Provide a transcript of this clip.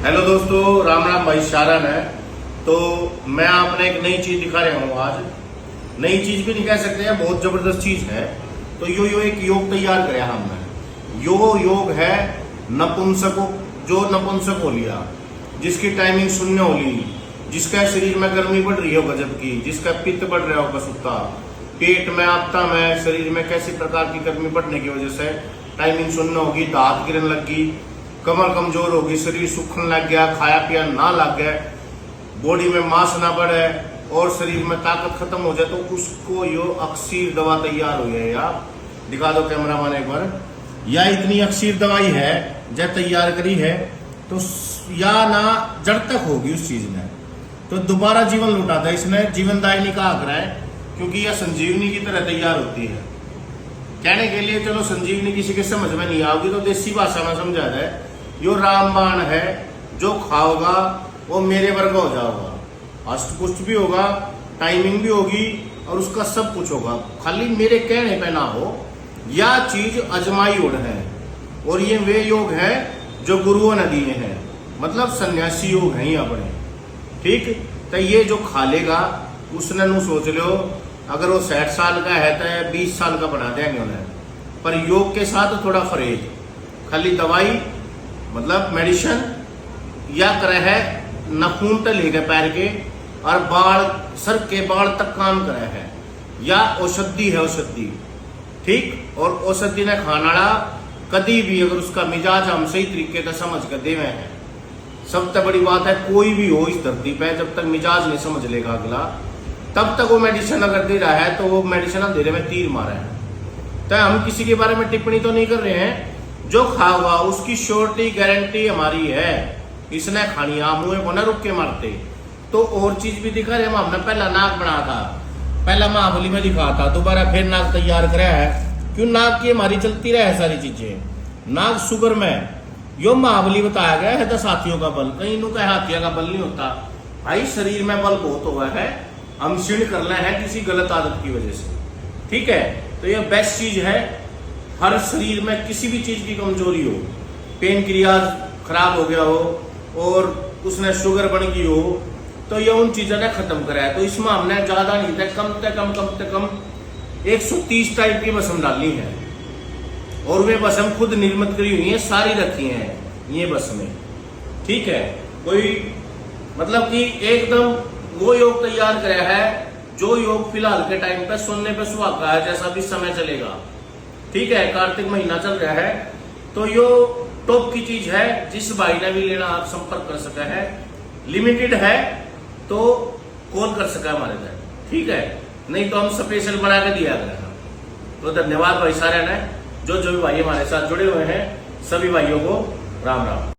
Hello दोस्तों, राम राम भाई शारण है। तो मैं आपने एक नई चीज दिखा रहा हूँ आज। नई चीज भी नहीं कह सकते हैं, बहुत जबरदस्त चीज है। तो यो एक योग तैयार कराया हमने। योग है नपुंसकों, जो नपुंसक हो लिया, जिसकी टाइमिंग शून्य हो ली, जिसका शरीर में गर्मी बढ़ रही हो गजब की, जिसका पित्त बढ़ रहा हो कसुत्ता, पेट में आपता में शरीर में कैसी प्रकार की गर्मी बढ़ने की वजह से टाइमिंग शून्य होगी, दांत गिरने लगी, कमर कमजोर होगी, शरीर सूखने लग गया, खाया पिया ना लग गया, बॉडी में मांस ना बढ़े और शरीर में ताकत खत्म हो जाए, तो उसको यो अक्सीर दवा तैयार हो गई। आप दिखा दो कैमरा मैन एक बार। या इतनी अक्सीर दवाई है जब तैयार करी है, तो या ना जड़ तक होगी उस चीज ने, तो दोबारा जीवन लुटाता है इसने। जीवनदायिनी का आग्रह है, क्योंकि यह संजीवनी की तरह तैयार होती है। कहने के लिए चलो संजीवनी किसी के समझ में नहीं आओगी तो देसी भाषा में समझा जाए, यो रामबाण है, जो खाओगा वो मेरे वर्ग हो जाओगा, अष्ट पुष्ट भी होगा, टाइमिंग भी होगी और उसका सब कुछ होगा, खाली मेरे कहने पे ना हो। यह चीज अजमाई उड़ है और ये वे योग है जो गुरुओं ने दिए हैं, मतलब सन्यासी योग है ही अपने। ठीक, तो ये जो खा लेगा उसने नू सोच लो, अगर वो 60 साल का है तो 20 साल का बना देंगे उन्हें। पर योग के साथ थोड़ा परहेज, खाली दवाई मतलब मेडिसिन या करे है नखून तक लेके पैर के और बाल, सर के बाल तक काम करे है, या औषधि है औषधि। ठीक, और औषधि ने खाना वाला कभी भी अगर उसका मिजाज हम सही तरीके से समझ कर देवे हैं, सबसे बड़ी बात है कोई भी हो इस धरती पे, जब तक मिजाज नहीं समझ लेगा अगला, तब तक वो मेडिसिन अगर दे रहा है तो वो मेडिसिन अंधेरे में तीर मारा है। तो हम किसी के बारे में टिप्पणी तो नहीं कर रहे हैं, जो खाओगा उसकी श्योरिटी गारंटी हमारी है, इसने खानी मुंह को ना रुक के मारते। तो और चीज भी दिखा रहे, हमने पहला नाक बना था, पहला महाबली में दिखा था, दोबारा फिर नाक तैयार करा है। क्यों? नाक की हमारी चलती रहे सारी चीजें। नाक शुगर में यो महाबली बताया गया है 10 हाथियों का बल, कहीं नु कहे हाथियों का बल नहीं होता भाई, शरीर में बल बहुत हुआ है, हम क्षीण करना है किसी गलत आदत की वजह से। ठीक है, तो यह बेस्ट चीज है। हर शरीर में किसी भी चीज की कमजोरी हो, पेन क्रिया खराब हो गया हो और उसने शुगर बढ़ गई हो, तो ये उन चीजों ने खत्म करा है। तो इसमें हमने ज्यादा नहीं था, कम से कम 130 टाइप की बसम डालनी है, और वे बसम खुद निर्मित करी हुई है, सारी रखी है ये बसमें। ठीक है, कोई मतलब कि एकदम वो योग तैयार कराया है जो योग फिलहाल के टाइम पे सुनने पे सुहागा है, जैसा भी समय चलेगा। ठीक है, कार्तिक महीना चल रहा है, तो यो टॉप की चीज है। जिस भाई ने भी लेना आप संपर्क कर सका है, लिमिटेड है तो कॉल कर सका हमारे घर। ठीक है, नहीं तो हम स्पेशल बना के दिया करेंगे। तो धन्यवाद भाई सारे ने, जो भी भाई हमारे साथ जुड़े हुए हैं, सभी भाइयों को राम राम।